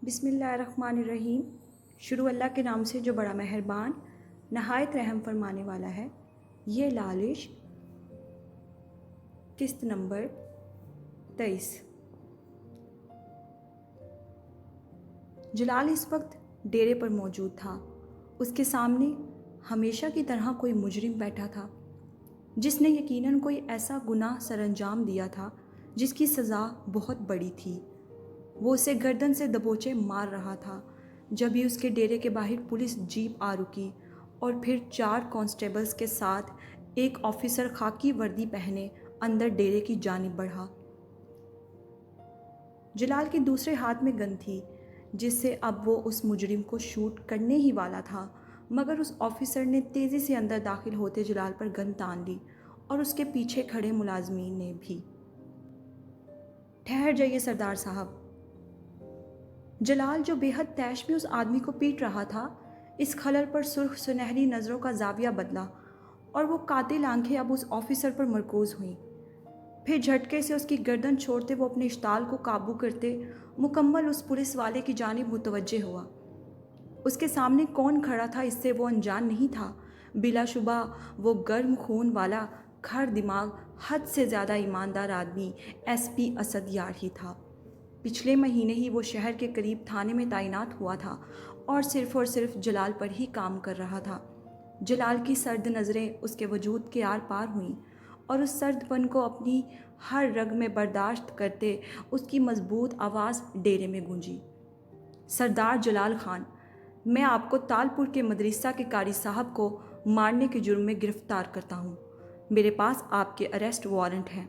بسم اللہ الرحمن الرحیم۔ شروع اللہ کے نام سے جو بڑا مہربان نہایت رحم فرمانے والا ہے۔ یہ لالش قسط نمبر 23۔ جلال اس وقت ڈیرے پر موجود تھا۔ اس کے سامنے ہمیشہ کی طرح کوئی مجرم بیٹھا تھا جس نے یقیناً کوئی ایسا گناہ سر انجام دیا تھا جس کی سزا بہت بڑی تھی۔ وہ اسے گردن سے دبوچے مار رہا تھا جب ہی اس کے ڈیرے کے باہر پولیس جیپ آ رکی اور پھر 4 کانسٹیبلز کے ساتھ ایک آفیسر خاکی وردی پہنے اندر ڈیرے کی جانب بڑھا۔ جلال کے دوسرے ہاتھ میں گن تھی جس سے اب وہ اس مجرم کو شوٹ کرنے ہی والا تھا، مگر اس آفیسر نے تیزی سے اندر داخل ہوتے جلال پر گن تان لی اور اس کے پیچھے کھڑے ملازمین نے بھی۔ ٹھہر جائیے سردار صاحب۔ جلال جو بے حد طیش میں اس آدمی کو پیٹ رہا تھا، اس خلل پر سرخ سنہری نظروں کا زاویہ بدلا اور وہ قاتل آنکھیں اب اس آفیسر پر مرکوز ہوئیں۔ پھر جھٹکے سے اس کی گردن چھوڑتے وہ اپنے اشتعال کو قابو کرتے مکمل اس پولیس والے کی جانب متوجہ ہوا۔ اس کے سامنے کون کھڑا تھا اس سے وہ انجان نہیں تھا۔ بلا شبہ وہ گرم خون والا کھر دماغ حد سے زیادہ ایماندار آدمی ایس پی اسد یار ہی تھا۔ پچھلے مہینے ہی وہ شہر کے قریب تھانے میں تعینات ہوا تھا اور صرف جلال پر ہی کام کر رہا تھا۔ جلال کی سرد نظریں اس کے وجود کے آر پار ہوئیں اور اس سرد پن کو اپنی ہر رگ میں برداشت کرتے اس کی مضبوط آواز ڈیرے میں گونجی۔ سردار جلال خان، میں آپ کو تالپور کے مدرسہ کے قاری صاحب کو مارنے کے جرم میں گرفتار کرتا ہوں۔ میرے پاس آپ کے اریسٹ وارنٹ ہے۔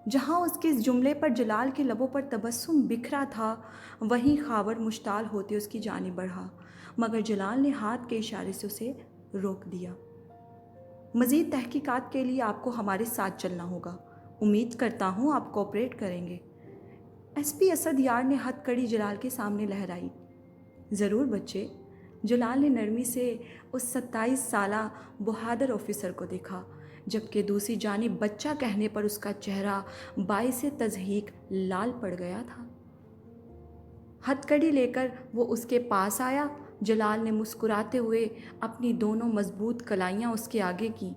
جہاں اس کے اس جملے پر جلال کے لبوں پر تبسم بکھرا تھا، وہیں خاور مشتعل ہوتے اس کی جانب بڑھا، مگر جلال نے ہاتھ کے اشارے سے اسے روک دیا۔ مزید تحقیقات کے لیے آپ کو ہمارے ساتھ چلنا ہوگا۔ امید کرتا ہوں آپ کوآپریٹ کریں گے۔ ایس پی اسد یار نے ہتھ کڑی جلال کے سامنے لہرائی۔ ضرور بچے۔ جلال نے نرمی سے اس 27 سالہ بہادر آفیسر کو دیکھا، جبکہ دوسری جانب بچہ کہنے پر اس کا چہرہ باعث تضحیک لال پڑ گیا تھا۔ ہتھ کڑی لے کر وہ اس کے پاس آیا۔ جلال نے مسکراتے ہوئے اپنی دونوں مضبوط کلائیاں اس کے آگے کیں۔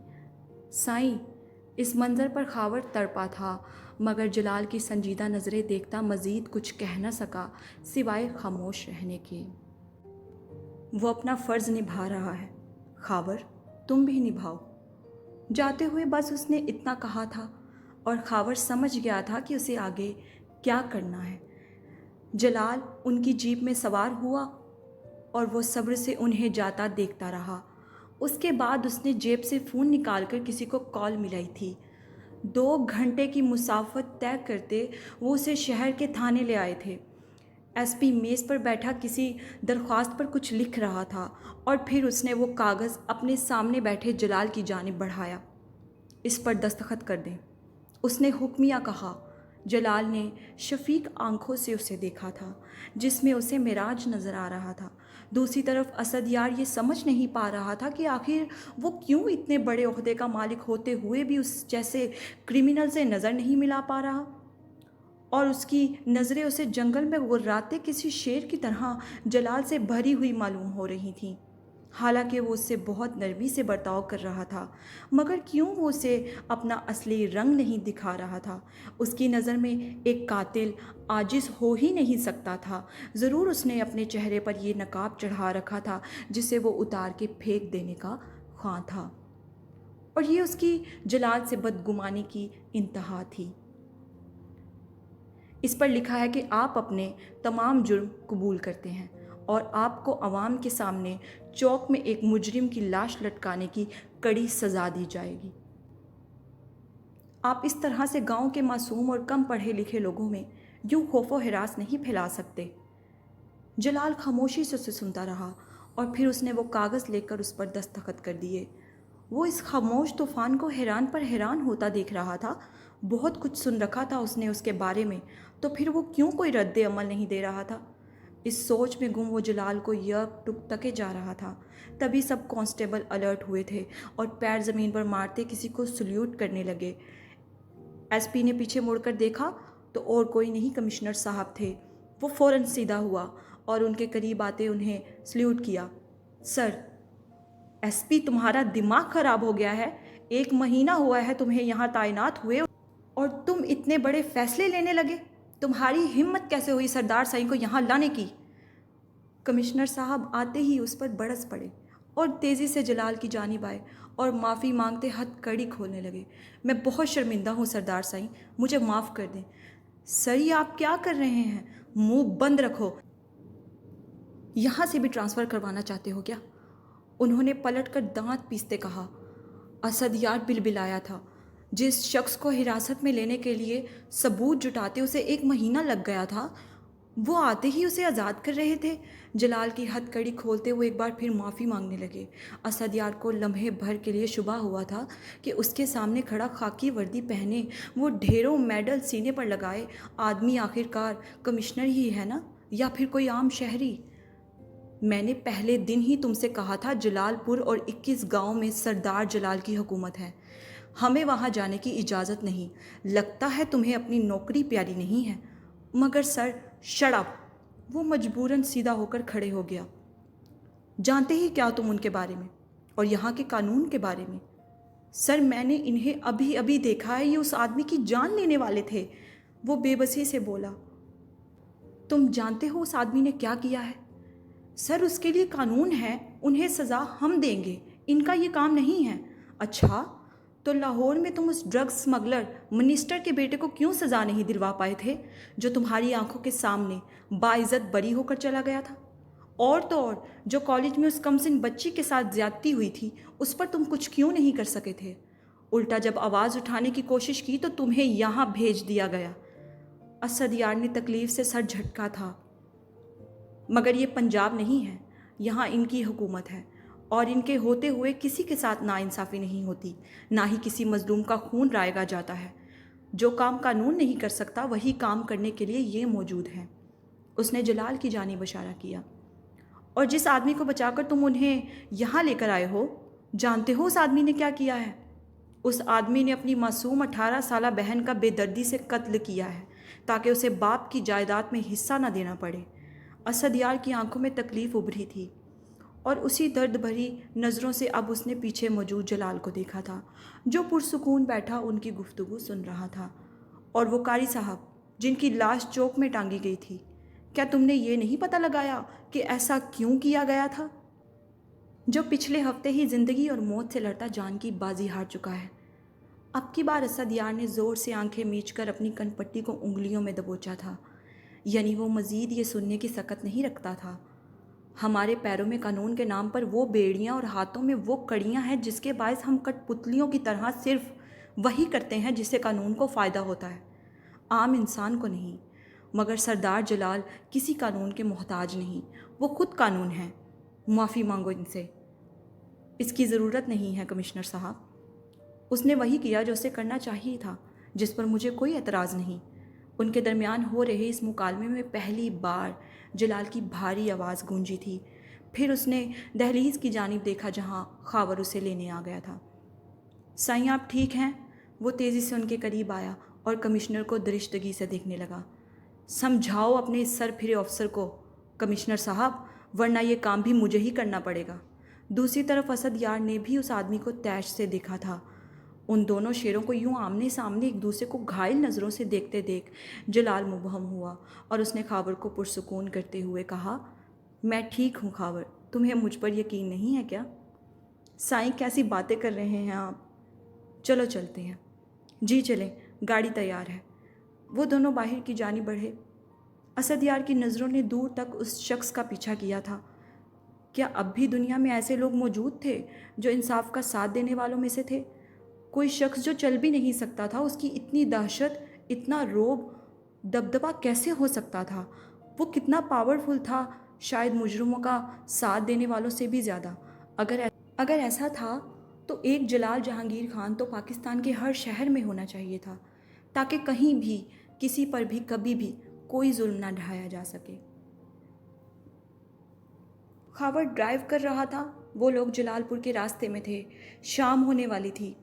سائیں، اس منظر پر خاور تڑپا تھا، مگر جلال کی سنجیدہ نظریں دیکھتا مزید کچھ کہہ نہ سکا سوائے خاموش رہنے کے۔ وہ اپنا فرض نبھا رہا ہے، خاور تم بھی نبھاؤ۔ جاتے ہوئے بس اس نے اتنا کہا تھا اور خاور سمجھ گیا تھا کہ اسے آگے کیا کرنا ہے۔ جلال ان کی جیپ میں سوار ہوا اور وہ صبر سے انہیں جاتا دیکھتا رہا۔ اس کے بعد اس نے جیب سے فون نکال کر کسی کو کال ملائی تھی۔ 2 گھنٹے کی مسافت طے کرتے وہ اسے شہر کے تھانے لے آئے تھے۔ ایس پی میز پر بیٹھا کسی درخواست پر کچھ لکھ رہا تھا اور پھر اس نے وہ کاغذ اپنے سامنے بیٹھے جلال کی جانب بڑھایا۔ اس پر دستخط کر دیں، اس نے حکمیہ کہا۔ جلال نے شفیق آنکھوں سے اسے دیکھا تھا جس میں اسے معراج نظر آ رہا تھا۔ دوسری طرف اسد یار یہ سمجھ نہیں پا رہا تھا کہ آخر وہ کیوں اتنے بڑے عہدے کا مالک ہوتے ہوئے بھی اس جیسے کرمنل سے نظر نہیں ملا پا رہا، اور اس کی نظریں اسے جنگل میں غراتے کسی شیر کی طرح جلال سے بھری ہوئی معلوم ہو رہی تھیں۔ حالانکہ وہ اس سے بہت نرمی سے برتاؤ کر رہا تھا، مگر کیوں وہ اسے اپنا اصلی رنگ نہیں دکھا رہا تھا؟ اس کی نظر میں ایک قاتل عاجز ہو ہی نہیں سکتا تھا۔ ضرور اس نے اپنے چہرے پر یہ نقاب چڑھا رکھا تھا جسے وہ اتار کے پھینک دینے کا خواہاں تھا، اور یہ اس کی جلال سے بدگمانی کی انتہا تھی۔ اس پر لکھا ہے کہ آپ اپنے تمام جرم قبول کرتے ہیں اور آپ کو عوام کے سامنے چوک میں ایک مجرم کی لاش لٹکانے کی کڑی سزا دی جائے گی۔ آپ اس طرح سے گاؤں کے معصوم اور کم پڑھے لکھے لوگوں میں یوں خوف و ہراس نہیں پھیلا سکتے۔ جلال خاموشی سے اسے سنتا رہا اور پھر اس نے وہ کاغذ لے کر اس پر دستخط کر دیے۔ وہ اس خاموش طوفان کو حیران پر حیران ہوتا دیکھ رہا تھا۔ بہت کچھ سن رکھا تھا اس نے اس کے بارے میں، تو پھر وہ کیوں کوئی رد عمل نہیں دے رہا تھا؟ اس سوچ میں گم وہ جلال کو یک ٹک تکے جا رہا تھا۔ تبھی سب کانسٹیبل الرٹ ہوئے تھے اور پیر زمین پر مارتے کسی کو سلیوٹ کرنے لگے۔ ایس پی نے پیچھے مڑ کر دیکھا تو اور کوئی نہیں کمشنر صاحب تھے۔ وہ فوراً سیدھا ہوا اور ان کے قریب آتے انہیں سلیوٹ کیا۔ سر، ایس پی تمہارا دماغ خراب ہو گیا ہے؟ 1 مہینہ ہوا ہے تمہیں یہاں تعینات ہوئے اور تم اتنے بڑے فیصلے لینے لگے؟ تمہاری ہمت کیسے ہوئی سردار سائیں کو یہاں لانے کی؟ کمشنر صاحب آتے ہی اس پر برس پڑے اور تیزی سے جلال کی جانب آئے اور معافی مانگتے ہتھ کڑی کھولنے لگے۔ میں بہت شرمندہ ہوں سردار سائیں، مجھے معاف کر دیں۔ سر، یہ آپ کیا کر رہے ہیں؟ منہ بند رکھو۔ یہاں سے بھی ٹرانسفر کروانا چاہتے ہو کیا؟ انہوں نے پلٹ کر دانت پیستے کہا۔ اسد یار بلبلایا تھا۔ جس شخص کو حراست میں لینے کے لیے ثبوت جٹاتے اسے 1 مہینہ لگ گیا تھا، وہ آتے ہی اسے آزاد کر رہے تھے۔ جلال کی ہتھ کڑی کھولتے ہوئے ایک بار پھر معافی مانگنے لگے۔ اسد یار کو لمحے بھر کے لیے شبہ ہوا تھا کہ اس کے سامنے کھڑا خاکی وردی پہنے، وہ ڈھیروں میڈل سینے پر لگائے آدمی آخرکار کمشنر ہی ہے نا، یا پھر کوئی عام شہری؟ میں نے پہلے دن ہی تم سے کہا تھا جلال پور اور 21 گاؤں میں سردار جلال کی حکومت ہے، ہمیں وہاں جانے کی اجازت نہیں۔ لگتا ہے تمہیں اپنی نوکری پیاری نہیں ہے۔ مگر سر، شٹ اپ! وہ مجبوراً سیدھا ہو کر کھڑے ہو گیا۔ جانتے ہی کیا تم ان کے بارے میں اور یہاں کے قانون کے بارے میں؟ سر، میں نے انہیں ابھی ابھی دیکھا ہے، یہ اس آدمی کی جان لینے والے تھے۔ وہ بے بسی سے بولا۔ تم جانتے ہو اس آدمی نے کیا کیا ہے؟ سر، اس کے لیے قانون ہے، انہیں سزا ہم دیں گے، ان کا یہ کام نہیں ہے۔ اچھا، تو لاہور میں تم اس ڈرگ سمگلر منسٹر کے بیٹے کو کیوں سزا نہیں دلوا پائے تھے، جو تمہاری آنکھوں کے سامنے باعزت بری ہو کر چلا گیا تھا؟ اور تو اور جو کالج میں اس کمسن بچی کے ساتھ زیادتی ہوئی تھی، اس پر تم کچھ کیوں نہیں کر سکے تھے؟ الٹا جب آواز اٹھانے کی کوشش کی تو تمہیں یہاں بھیج دیا گیا۔ اسد یار نے تکلیف سے سر جھٹکا تھا۔ مگر یہ پنجاب نہیں ہے، یہاں ان کی حکومت ہے، اور ان کے ہوتے ہوئے کسی کے ساتھ ناانصافی نہیں ہوتی، نہ ہی کسی مظلوم کا خون رائگا جاتا ہے۔ جو کام قانون نہیں کر سکتا وہی کام کرنے کے لیے یہ موجود ہے۔ اس نے جلال کی جانب اشارہ کیا۔ اور جس آدمی کو بچا کر تم انہیں یہاں لے کر آئے ہو، جانتے ہو اس آدمی نے کیا کیا ہے؟ اس آدمی نے اپنی معصوم 18 سالہ بہن کا بے دردی سے قتل کیا ہے تاکہ اسے باپ کی جائیداد میں حصہ نہ دینا پڑے۔ اسد یار کی آنکھوں میں تکلیف ابھری تھی اور اسی درد بھری نظروں سے اب اس نے پیچھے موجود جلال کو دیکھا تھا، جو پرسکون بیٹھا ان کی گفتگو سن رہا تھا۔ اور وہ قاری صاحب جن کی لاش چوک میں ٹانگی گئی تھی، کیا تم نے یہ نہیں پتہ لگایا کہ ایسا کیوں کیا گیا تھا؟ جو پچھلے ہفتے ہی زندگی اور موت سے لڑتا جان کی بازی ہار چکا ہے۔ اب کی بار اسد یار نے زور سے آنکھیں میچ کر اپنی کن پٹی کو انگلیوں میں دبوچا تھا، یعنی وہ مزید یہ سننے کی سکت نہیں رکھتا تھا۔ ہمارے پیروں میں قانون کے نام پر وہ بیڑیاں اور ہاتھوں میں وہ کڑیاں ہیں جس کے باعث ہم کٹ پتلیوں کی طرح صرف وہی کرتے ہیں جس سے قانون کو فائدہ ہوتا ہے، عام انسان کو نہیں۔ مگر سردار جلال کسی قانون کے محتاج نہیں، وہ خود قانون ہیں۔ معافی مانگو ان سے۔ اس کی ضرورت نہیں ہے کمشنر صاحب۔ اس نے وہی کیا جو اسے کرنا چاہیے تھا، جس پر مجھے کوئی اعتراض نہیں۔ ان کے درمیان ہو رہے اس مکالمے میں پہلی بار جلال کی بھاری آواز گونجی تھی۔ پھر اس نے دہلیز کی جانب دیکھا جہاں خاور اسے لینے آ گیا تھا۔ سائیں، آپ ٹھیک ہیں؟ وہ تیزی سے ان کے قریب آیا اور کمشنر کو درشتگی سے دیکھنے لگا۔ سمجھاؤ اپنے اس سر پھرے افسر کو کمشنر صاحب، ورنہ یہ کام بھی مجھے ہی کرنا پڑے گا۔ دوسری طرف اسد یار نے بھی اس آدمی کو تیش سے دیکھا تھا۔ ان دونوں شیروں کو یوں آمنے سامنے ایک دوسرے کو گھائل نظروں سے دیکھتے دیکھ جلال مبہم ہوا اور اس نے خاور کو پرسکون کرتے ہوئے کہا، میں ٹھیک ہوں خاور، تمہیں مجھ پر یقین نہیں ہے کیا؟ سائیں، کیسی باتیں کر رہے ہیں آپ؟ چلو چلتے ہیں۔ جی چلیں، گاڑی تیار ہے۔ وہ دونوں باہر کی جانب بڑھے۔ اسد یار کی نظروں نے دور تک اس شخص کا پیچھا کیا تھا۔ کیا اب بھی دنیا میں ایسے لوگ موجود تھے جو انصاف کا ساتھ دینے والوں میں سے تھے؟ کوئی شخص جو چل بھی نہیں سکتا تھا، اس کی اتنی دہشت، اتنا روب، دبدبہ کیسے ہو سکتا تھا؟ وہ کتنا پاورفل تھا، شاید مجرموں کا ساتھ دینے والوں سے بھی زیادہ۔ اگر ایسا تھا تو ایک جلال جہانگیر خان تو پاکستان کے ہر شہر میں ہونا چاہیے تھا، تاکہ کہیں بھی کسی پر بھی کبھی بھی کوئی ظلم نہ ڈھایا جا سکے۔ خاور ڈرائیو کر رہا تھا۔ وہ لوگ جلال پور کے راستے میں تھے، شام ہونے والی تھی۔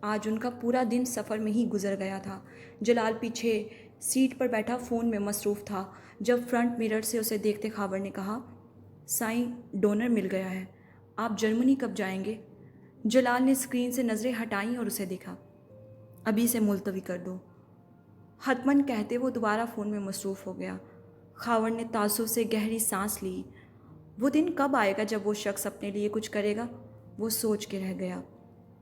آج ان کا پورا دن سفر میں ہی گزر گیا تھا۔ جلال پیچھے سیٹ پر بیٹھا فون میں مصروف تھا جب فرنٹ مرر سے اسے دیکھتے خاور نے کہا، سائیں ڈونر مل گیا ہے، آپ جرمنی کب جائیں گے؟ جلال نے اسکرین سے نظریں ہٹائیں اور اسے دیکھا۔ ابھی سے ملتوی کر دو، حتمن کہتے وہ دوبارہ فون میں مصروف ہو گیا۔ خاور نے تعصب سے گہری سانس لی۔ وہ دن کب آئے گا جب وہ شخص اپنے لیے کچھ کرے گا؟ وہ سوچ کے رہ گیا۔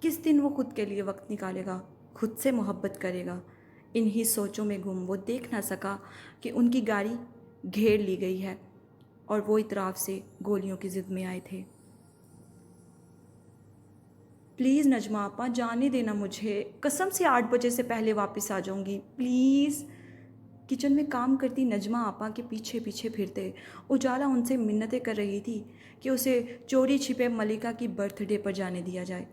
کس دن وہ خود کے لیے وقت نکالے گا، خود سے محبت کرے گا؟ انہی سوچوں میں گم وہ دیکھ نہ سکا کہ ان کی گاڑی گھیر لی گئی ہے اور وہ اطراف سے گولیوں کی ضد میں آئے تھے۔ پلیز نجمہ آپا جانے دینا مجھے، قسم سے 8 بجے سے پہلے واپس آ جاؤں گی پلیز۔ کچن میں کام کرتی نجمہ آپا کے پیچھے پیچھے پھرتے اجالا ان سے منتیں کر رہی تھی کہ اسے چوری چھپے ملکہ کی برتھ ڈے پر جانے دیا جائے۔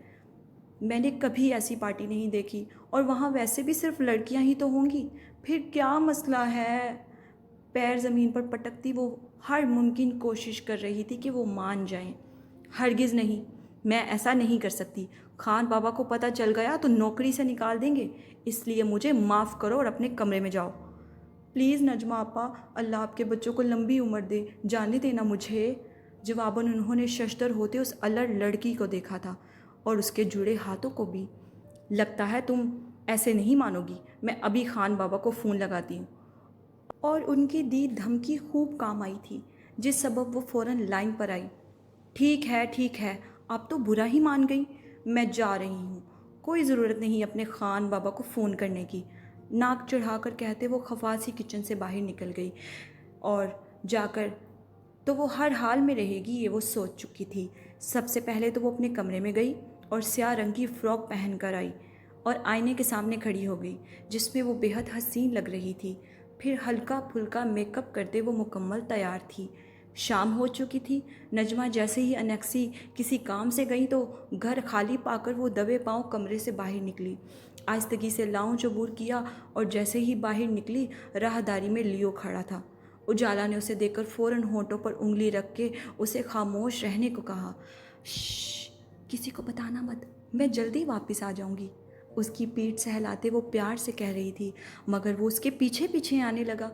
میں نے کبھی ایسی پارٹی نہیں دیکھی، اور وہاں ویسے بھی صرف لڑکیاں ہی تو ہوں گی، پھر کیا مسئلہ ہے؟ پیر زمین پر پٹکتی وہ ہر ممکن کوشش کر رہی تھی کہ وہ مان جائیں۔ ہرگز نہیں، میں ایسا نہیں کر سکتی۔ خان بابا کو پتہ چل گیا تو نوکری سے نکال دیں گے، اس لیے مجھے معاف کرو اور اپنے کمرے میں جاؤ۔ پلیز نجمہ آپا، اللہ آپ کے بچوں کو لمبی عمر دے، جانے دینا مجھے۔ جواباً انہوں نے ششدر ہوتے اس الڑ لڑکی کو دیکھا تھا اور اس کے جڑے ہاتھوں کو بھی۔ لگتا ہے تم ایسے نہیں مانو گی، میں ابھی خان بابا کو فون لگاتی ہوں۔ اور ان کی دی دھمکی خوب کام آئی تھی، جس سبب وہ فوراً لائن پر آئی۔ ٹھیک ہے، آپ تو برا ہی مان گئی، میں جا رہی ہوں، کوئی ضرورت نہیں اپنے خان بابا کو فون کرنے کی۔ ناک چڑھا کر کہتے وہ خفاصی کچن سے باہر نکل گئی، اور جا کر تو وہ ہر حال میں رہے گی یہ وہ سوچ چکی تھی۔ سب سے پہلے تو وہ اپنے کمرے میں گئی اور سیاہ رنگ کی فراک پہن کر آئی اور آئینے کے سامنے کھڑی ہو گئی جس میں وہ بے حد حسین لگ رہی تھی۔ پھر ہلکا پھلکا میک اپ کرتے وہ مکمل تیار تھی۔ شام ہو چکی تھی۔ نجمہ جیسے ہی انیکسی کسی کام سے گئی تو گھر خالی پا کر وہ دبے پاؤں کمرے سے باہر نکلی، آہستگی سے لاؤنج عبور کیا اور جیسے ہی باہر نکلی راہداری میں لیو کھڑا تھا۔ اجالا نے اسے دیکھ کر فوراً ہونٹوں پر انگلی رکھ کے اسے خاموش رہنے کو کہا۔ شش، کسی کو بتانا مت، میں جلدی واپس آ جاؤں گی، اس کی پیٹھ سہلاتے وہ پیار سے کہہ رہی تھی، مگر وہ اس کے پیچھے پیچھے آنے لگا۔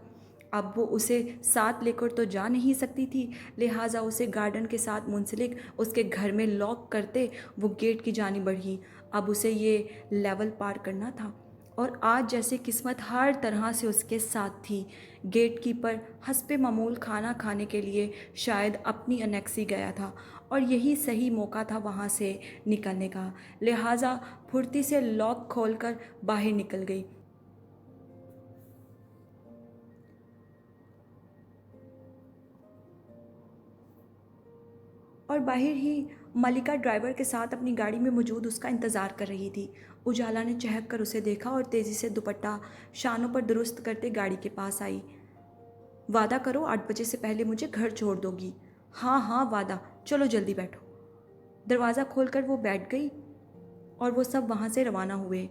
اب وہ اسے ساتھ لے کر تو جا نہیں سکتی تھی، لہٰذا اسے گارڈن کے ساتھ منسلک اس کے گھر میں لاک کرتے وہ گیٹ کی جانب بڑھی۔ اب اسے یہ لیول پار کرنا تھا، اور آج جیسے قسمت ہر طرح سے اس کے ساتھ تھی۔ گیٹ کیپر حسب معمول کھانا کھانے کے لیے شاید اپنی انیکسی گیا تھا اور یہی صحیح موقع تھا وہاں سے نکلنے کا، لہٰذا پھرتی سے لاک کھول کر باہر نکل گئی۔ اور باہر ہی ملکہ ڈرائیور کے ساتھ اپنی گاڑی میں موجود اس کا انتظار کر رہی تھی۔ اجالا نے چہک کر اسے دیکھا اور تیزی سے دوپٹہ شانوں پر درست کرتے گاڑی کے پاس آئی۔ وعدہ کرو 8 بجے سے پہلے مجھے گھر چھوڑ دو گی؟ ہاں وعدہ، چلو جلدی بیٹھو۔ دروازہ کھول کر وہ بیٹھ گئی اور وہ سب وہاں سے روانہ ہوئے۔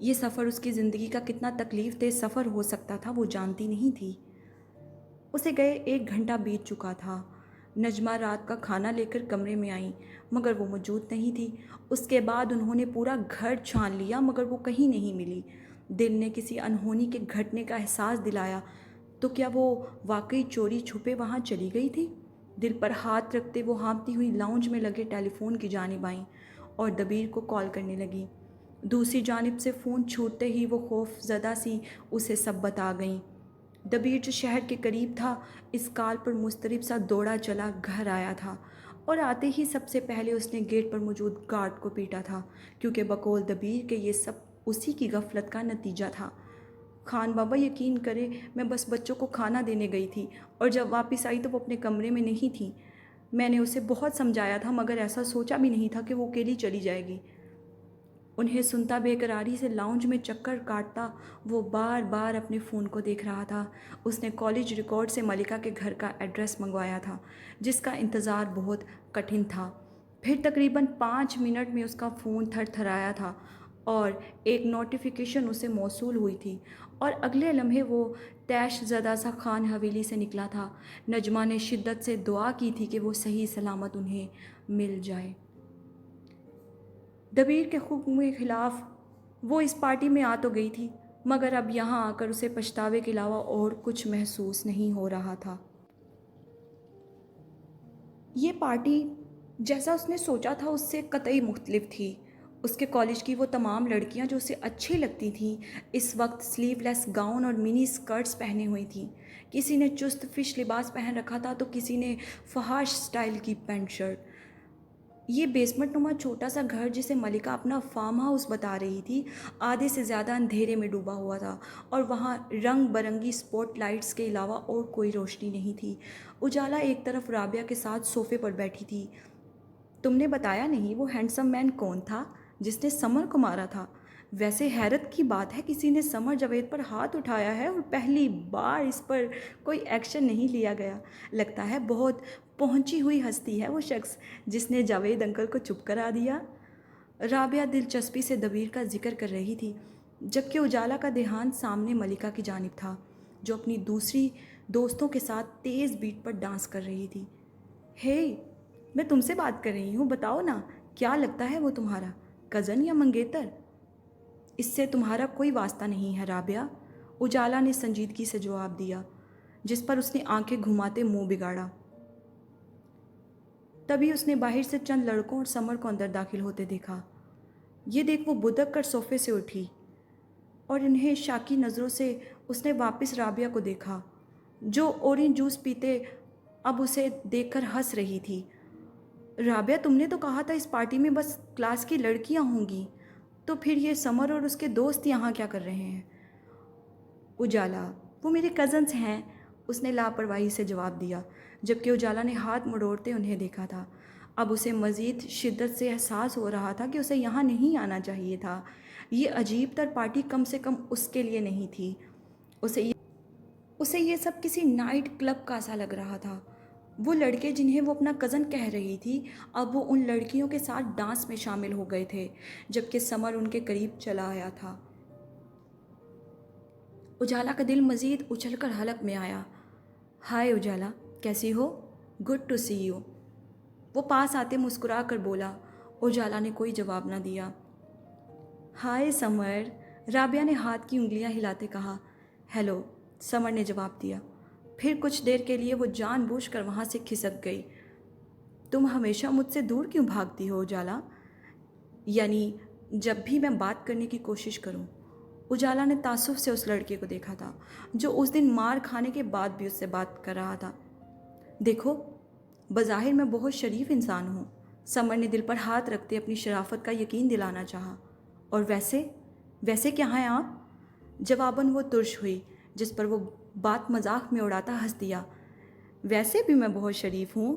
یہ سفر اس کی زندگی کا کتنا تکلیف دہ سفر ہو سکتا تھا وہ جانتی نہیں تھی۔ اسے گئے 1 گھنٹہ بیت چکا تھا۔ نجمہ رات کا کھانا لے کر کمرے میں آئیں مگر وہ موجود نہیں تھی۔ اس کے بعد انہوں نے پورا گھر چھان لیا مگر وہ کہیں نہیں ملی۔ دل نے کسی انہونی کے گھٹنے کا احساس دلایا تو کیا وہ واقعی چوری چھپے وہاں چلی گئی تھی؟ دل پر ہاتھ رکھتے وہ ہانپتی ہوئی لاؤنج میں لگے ٹیلی فون کی جانب آئیں اور دبیر کو کال کرنے لگیں۔ دوسری جانب سے فون چھوٹتے ہی وہ خوف زدہ سی اسے سب بتا گئیں۔ دبیر جو شہر کے قریب تھا اس کال پر مضطرب سا دوڑا چلا گھر آیا تھا، اور آتے ہی سب سے پہلے اس نے گیٹ پر موجود گارڈ کو پیٹا تھا، کیونکہ بقول دبیر کہ یہ سب اسی کی غفلت کا نتیجہ تھا۔ خان بابا یقین کرے میں بس بچوں کو کھانا دینے گئی تھی، اور جب واپس آئی تو وہ اپنے کمرے میں نہیں تھی۔ میں نے اسے بہت سمجھایا تھا مگر ایسا سوچا بھی نہیں تھا کہ وہ اکیلی چلی جائے گی۔ انہیں سنتا بے قراری سے لاؤنج میں چکر کاٹتا وہ بار بار اپنے فون کو دیکھ رہا تھا۔ اس نے کالج ریکارڈ سے ملکہ کے گھر کا ایڈریس منگوایا تھا جس کا انتظار بہت کٹھن تھا۔ پھر تقریباً 5 منٹ میں اس کا فون تھر تھرایا تھا اور ایک نوٹیفیکیشن اسے موصول ہوئی تھی، اور اگلے لمحے وہ طیش زدہ سا خان حویلی سے نکلا تھا۔ نجمہ نے شدت سے دعا کی تھی کہ وہ صحیح سلامت انہیں مل جائے۔ دبیر کے حکم کے خلاف وہ اس پارٹی میں آ تو گئی تھی مگر اب یہاں آ کر اسے پچھتاوے کے علاوہ اور کچھ محسوس نہیں ہو رہا تھا۔ یہ پارٹی جیسا اس نے سوچا تھا اس سے قطعی مختلف تھی۔ اس کے کالج کی وہ تمام لڑکیاں جو اسے اچھی لگتی تھیں اس وقت سلیو لیس گاؤن اور منی اسکرٹس پہنے ہوئی تھیں۔ کسی نے چست فش لباس پہن رکھا تھا تو کسی نے فحاش سٹائل کی پینٹ شرٹ۔ یہ بیسمنٹ نما چھوٹا سا گھر جسے ملکہ اپنا فارم ہاؤس بتا رہی تھی آدھے سے زیادہ اندھیرے میں ڈوبا ہوا تھا، اور وہاں رنگ برنگی سپوٹ لائٹس کے علاوہ اور کوئی روشنی نہیں تھی۔ اجالا ایک طرف رابعہ کے ساتھ صوفے پر بیٹھی تھی۔ تم نے بتایا نہیں وہ ہینڈسم مین کون تھا جس نے سمر کو مارا تھا؟ ویسے حیرت کی بات ہے کسی نے سمر جاوید پر ہاتھ اٹھایا ہے اور پہلی بار اس پر کوئی ایکشن نہیں لیا گیا۔ لگتا ہے بہت پہنچی ہوئی ہستی ہے وہ شخص جس نے جاوید انکل کو چپ کرا دیا۔ رابعہ دلچسپی سے دبیر کا ذکر کر رہی تھی، جبکہ اجالا کا دھیان سامنے ملکہ کی جانب تھا جو اپنی دوسری دوستوں کے ساتھ تیز بیٹ پر ڈانس کر رہی تھی۔ ہے میں تم سے بات کر رہی ہوں، بتاؤ نا کیا لگتا ہے وہ تمہارا کزن یا منگیتر؟ اس سے تمہارا کوئی واسطہ نہیں ہے رابعہ، اجالا نے سنجیدگی سے جواب دیا، جس پر اس نے آنکھیں گھماتے منہ بگاڑا۔ تبھی اس نے باہر سے چند لڑکوں اور سمر کو اندر داخل ہوتے دیکھا۔ یہ دیکھ وہ بدک کر صوفے سے اٹھی اور انہیں شاکی نظروں سے اس نے واپس رابعہ کو دیکھا جو اورنج جوس پیتے اب اسے دیکھ کر ہنس رہی تھی۔ رابعہ تم نے تو کہا تھا اس پارٹی میں بس کلاس کی لڑکیاں ہوں گی، تو پھر یہ سمر اور اس کے دوست یہاں کیا کر رہے ہیں؟ اجالا وہ میرے کزنز ہیں، اس نے لاپرواہی سے جواب دیا، جبکہ اجالا نے ہاتھ مڑوڑتے انہیں دیکھا تھا۔ اب اسے مزید شدت سے احساس ہو رہا تھا کہ اسے یہاں نہیں آنا چاہیے تھا۔ یہ عجیب تر پارٹی کم سے کم اس کے لیے نہیں تھی۔ اسے یہ سب کسی نائٹ کلب کا سا لگ رہا تھا۔ وہ لڑکے جنہیں وہ اپنا کزن کہہ رہی تھی اب وہ ان لڑکیوں کے ساتھ ڈانس میں شامل ہو گئے تھے، جبکہ سمر ان کے قریب چلا آیا تھا۔ اجالا کا دل مزید اچھل کر حلق میں آیا۔ ہائے اجالا، کیسی ہو؟ گڈ ٹو سی یو، وہ پاس آتے مسکرا کر بولا۔ اجالا نے کوئی جواب نہ دیا۔ ہائے سمر، رابعہ نے ہاتھ کی انگلیاں ہلاتے کہا۔ ہیلو، سمر نے جواب دیا۔ پھر کچھ دیر کے لیے وہ جان بوجھ کر وہاں سے کھسک گئی۔ تم ہمیشہ مجھ سے دور کیوں بھاگتی ہو اجالا؟ یعنی جب بھی میں بات کرنے کی کوشش کروں۔ اجالا نے تعصب سے اس لڑکے کو دیکھا تھا جو اس دن مار کھانے کے بعد بھی اس سے بات کر رہا تھا۔ دیکھو، بظاہر میں بہت شریف انسان ہوں، سمر نے دل پر ہاتھ رکھتے اپنی شرافت کا یقین دلانا چاہا۔ اور ویسے کیا ہیں آپ؟ جواباً وہ ترش ہوئی، جس پر وہ بات مذاق میں اڑاتا ہنس دیا۔ ویسے بھی میں بہت شریف ہوں۔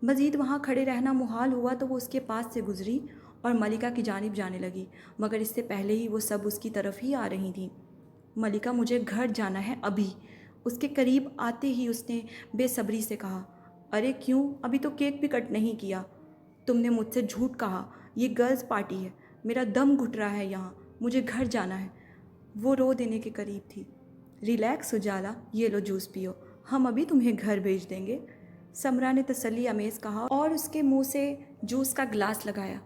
مزید وہاں کھڑے رہنا محال ہوا تو وہ اس کے پاس سے گزری اور ملکہ کی جانب جانے لگی، مگر اس سے پہلے ہی وہ سب اس کی طرف ہی آ رہی تھیں۔ ملکہ مجھے گھر جانا ہے ابھی، اس کے قریب آتے ہی اس نے بے صبری سے کہا۔ ارے کیوں، ابھی تو کیک بھی کٹ نہیں کیا۔ تم نے مجھ سے جھوٹ کہا، یہ گرلز پارٹی ہے، میرا دم گھٹ رہا ہے یہاں، مجھے گھر جانا ہے۔ وہ رو دینے کے قریب تھی۔ ریلیکس اجالا، یہ لو جوس پیو، ہم ابھی تمہیں گھر بھیج دیں گے، سمرا نے تسلی آمیز کہا اور اس کے منہ سے جوس کا گلاس لگایا۔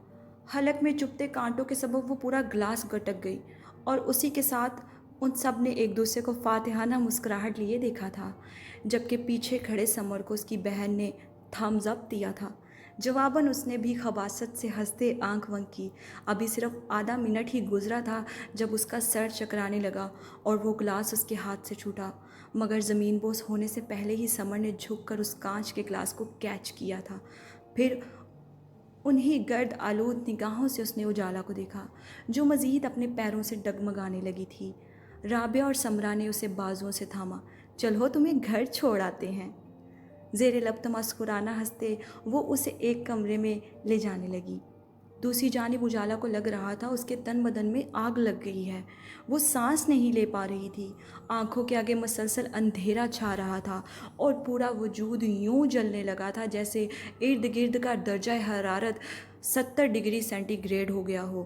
حلق میں چبھتے کانٹوں کے سبب وہ پورا گلاس گٹک گئی اور اسی کے ساتھ ان سب نے ایک دوسرے کو فاتحانہ مسکراہٹ لیے دیکھا تھا، جبکہ پیچھے کھڑے سمر کو اس کی بہن نے تھمز اپ دیا تھا۔ جواباً اس نے بھی خباثت سے ہنستے آنکھ ونک کی۔ ابھی صرف آدھا منٹ ہی گزرا تھا جب اس کا سر چکرانے لگا اور وہ گلاس اس کے ہاتھ سے چھوٹا، مگر زمین بوس ہونے سے پہلے ہی سمر نے جھک کر اس کانچ کے گلاس کو کیچ کیا تھا۔ پھر انہی گرد آلود نگاہوں سے اس نے اجالا کو دیکھا جو مزید اپنے پیروں سے ڈگمگانے لگی تھی۔ رابعہ اور سمرا نے اسے بازوؤں سے تھاما۔ چلو تمہیں گھر چھوڑ آتے ہیں۔ زیر لب تمسکرانہ ہنستے وہ اسے ایک کمرے میں لے جانے لگی۔ دوسری جانب اجالا کو لگ رہا تھا اس کے تن بدن میں آگ لگ گئی ہے، وہ سانس نہیں لے پا رہی تھی، آنکھوں کے آگے مسلسل اندھیرا چھا رہا تھا اور پورا وجود یوں جلنے لگا تھا جیسے ارد گرد کا درجہ حرارت 70 ڈگری سینٹی گریڈ ہو گیا ہو۔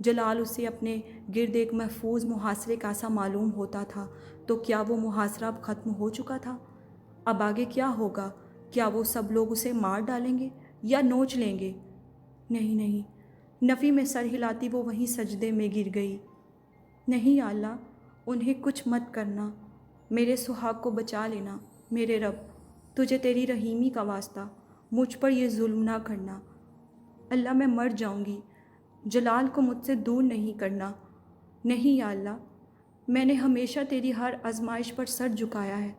جلال اسے اپنے گرد ایک محفوظ محاصرے کا سا معلوم ہوتا تھا، تو کیا وہ محاصرہ اب ختم ہو چکا تھا؟ اب آگے کیا ہوگا؟ کیا وہ سب لوگ اسے مار ڈالیں گے یا نوچ لیں گے؟ نہیں نہیں، نفی میں سر ہلاتی وہ وہیں سجدے میں گر گئی۔ نہیں یا اللہ، انہیں کچھ مت کرنا، میرے سہاگ کو بچا لینا۔ میرے رب، تجھے تیری رحیمی کا واسطہ، مجھ پر یہ ظلم نہ کرنا۔ اللہ، میں مر جاؤں گی، جلال کو مجھ سے دور نہیں کرنا۔ نہیں یا اللہ، میں نے ہمیشہ تیری ہر آزمائش پر سر جھکایا ہے،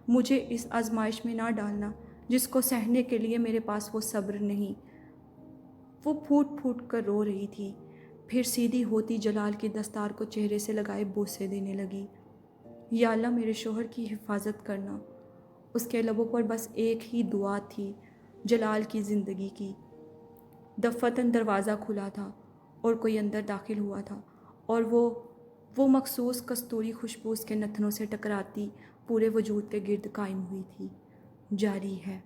مجھے اس آزمائش میں نہ ڈالنا جس کو سہنے کے لیے میرے پاس وہ صبر نہیں۔ وہ پھوٹ پھوٹ کر رو رہی تھی، پھر سیدھی ہوتی جلال کی دستار کو چہرے سے لگائے بوسے دینے لگی۔ یا اللہ، میرے شوہر کی حفاظت کرنا۔ اس کے لبوں پر بس ایک ہی دعا تھی، جلال کی زندگی کی۔ دفتن دروازہ کھلا تھا اور کوئی اندر داخل ہوا تھا، اور وہ مخصوص کستوری خوشبو اس کے نتنوں سے ٹکراتی پورے وجود کے گرد قائم ہوئی تھی۔ جاری ہے۔